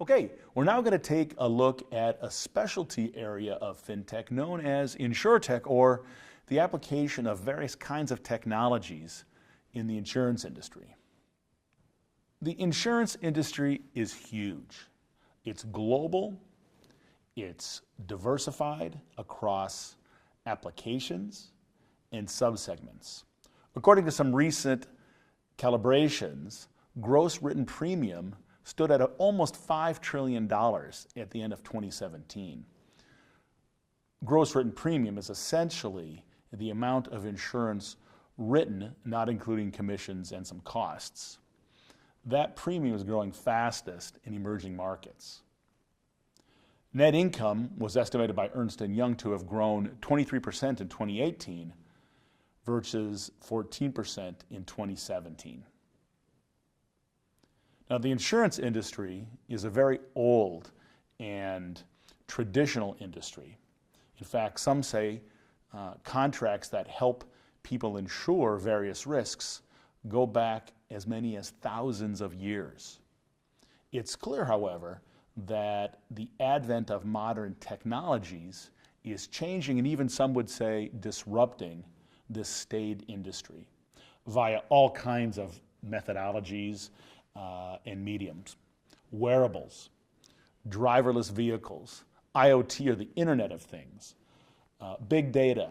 Okay, we're now going to take a look at a specialty area of fintech known as InsurTech, or the application of various kinds of technologies in the insurance industry. The insurance industry is huge. It's global, it's diversified across applications and subsegments. According to some recent calibrations, gross written premium stood at almost $5 trillion at the end of 2017. Gross written premium is essentially the amount of insurance written, not including commissions and some costs. That premium is growing fastest in emerging markets. Net income was estimated by Ernst & Young to have grown 23% in 2018 versus 14% in 2017. Now, the insurance industry is a very old and traditional industry. In fact, some say contracts that help people insure various risks go back as many as thousands of years. It's clear, however, that the advent of modern technologies is changing, and even some would say disrupting, this staid industry via all kinds of methodologies and mediums. Wearables, driverless vehicles, IoT, or the Internet of Things, big data,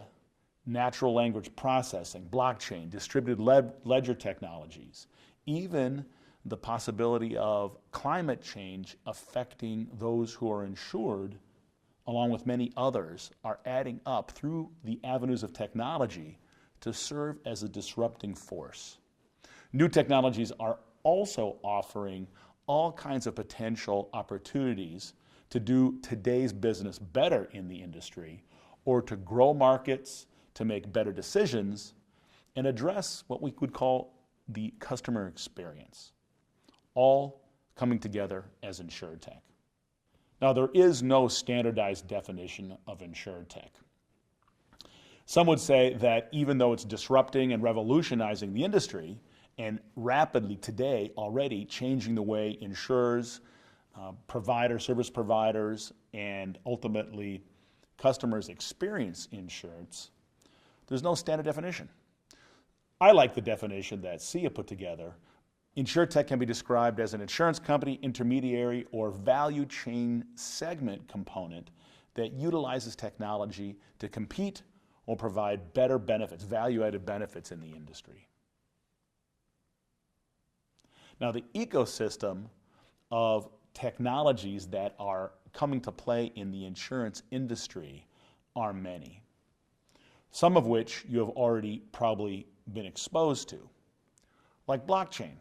natural language processing, blockchain, distributed ledger technologies, even the possibility of climate change affecting those who are insured, along with many others, are adding up through the avenues of technology to serve as a disrupting force. New technologies are also offering all kinds of potential opportunities to do today's business better in the industry, or to grow markets, to make better decisions, and address what we could call the customer experience, all coming together as InsurTech. Now, there is no standardized definition of InsurTech. Some would say that even though it's disrupting and revolutionizing the industry, and rapidly today already changing the way insurers, service providers, and ultimately customers experience insurance, there's no standard definition. I like the definition that SIA put together. InsurTech can be described as an insurance company, intermediary, or value chain segment component that utilizes technology to compete or provide better benefits, value-added benefits in the industry. Now, the ecosystem of technologies that are coming to play in the insurance industry are many, some of which you have already probably been exposed to, like blockchain,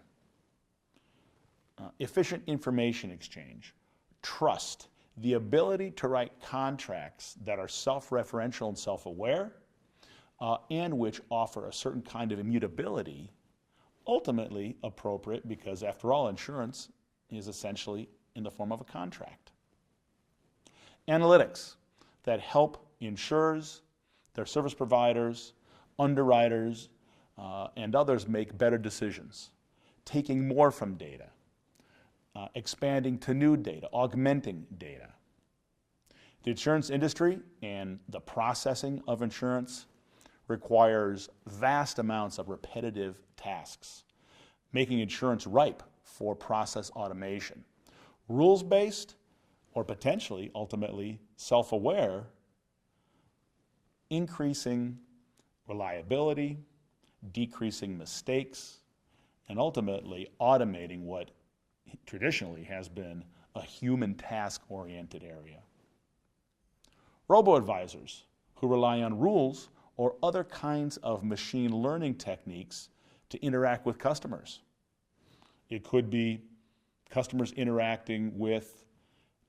efficient information exchange, trust, the ability to write contracts that are self-referential and self-aware, and which offer a certain kind of immutability, ultimately appropriate because, after all, insurance is essentially in the form of a contract. Analytics that help insurers, their service providers, underwriters, and others make better decisions, taking more from data, expanding to new data, augmenting data. The insurance industry and the processing of insurance requires vast amounts of repetitive tasks, making insurance ripe for process automation. Rules-based, or potentially, ultimately, self-aware, increasing reliability, decreasing mistakes, and ultimately automating what traditionally has been a human task-oriented area. Robo-advisors who rely on rules or other kinds of machine learning techniques to interact with customers. It could be customers interacting with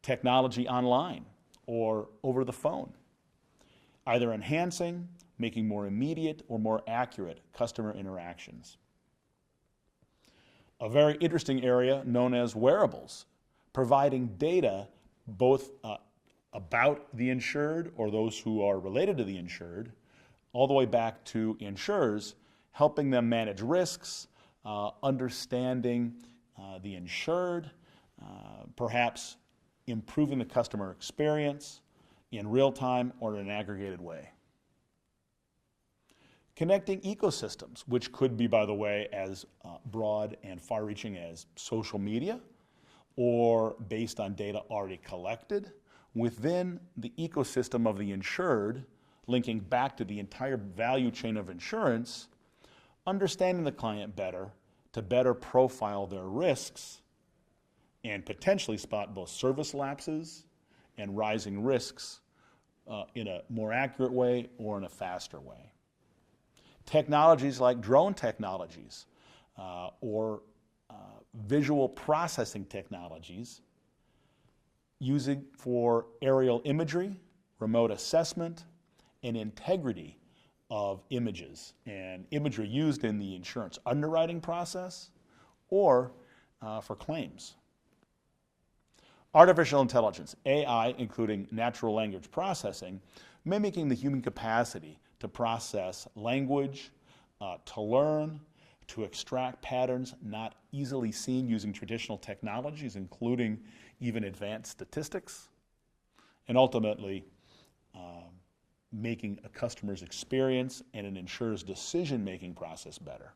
technology online or over the phone, either enhancing, making more immediate or more accurate customer interactions. A very interesting area known as wearables, providing data both about the insured or those who are related to the insured, all the way back to insurers, helping them manage risks, understanding the insured, perhaps improving the customer experience in real time or in an aggregated way. Connecting ecosystems, which could be, by the way, as broad and far-reaching as social media, or based on data already collected within the ecosystem of the insured, linking back to the entire value chain of insurance, understanding the client better to better profile their risks and potentially spot both service lapses and rising risks in a more accurate way or in a faster way. Technologies like drone technologies or visual processing technologies using for aerial imagery, remote assessment, and integrity of images and imagery used in the insurance underwriting process or for claims. Artificial intelligence, AI, including natural language processing, mimicking the human capacity to process language, to learn, to extract patterns not easily seen using traditional technologies, including even advanced statistics, and ultimately making a customer's experience and an insurer's decision-making process better.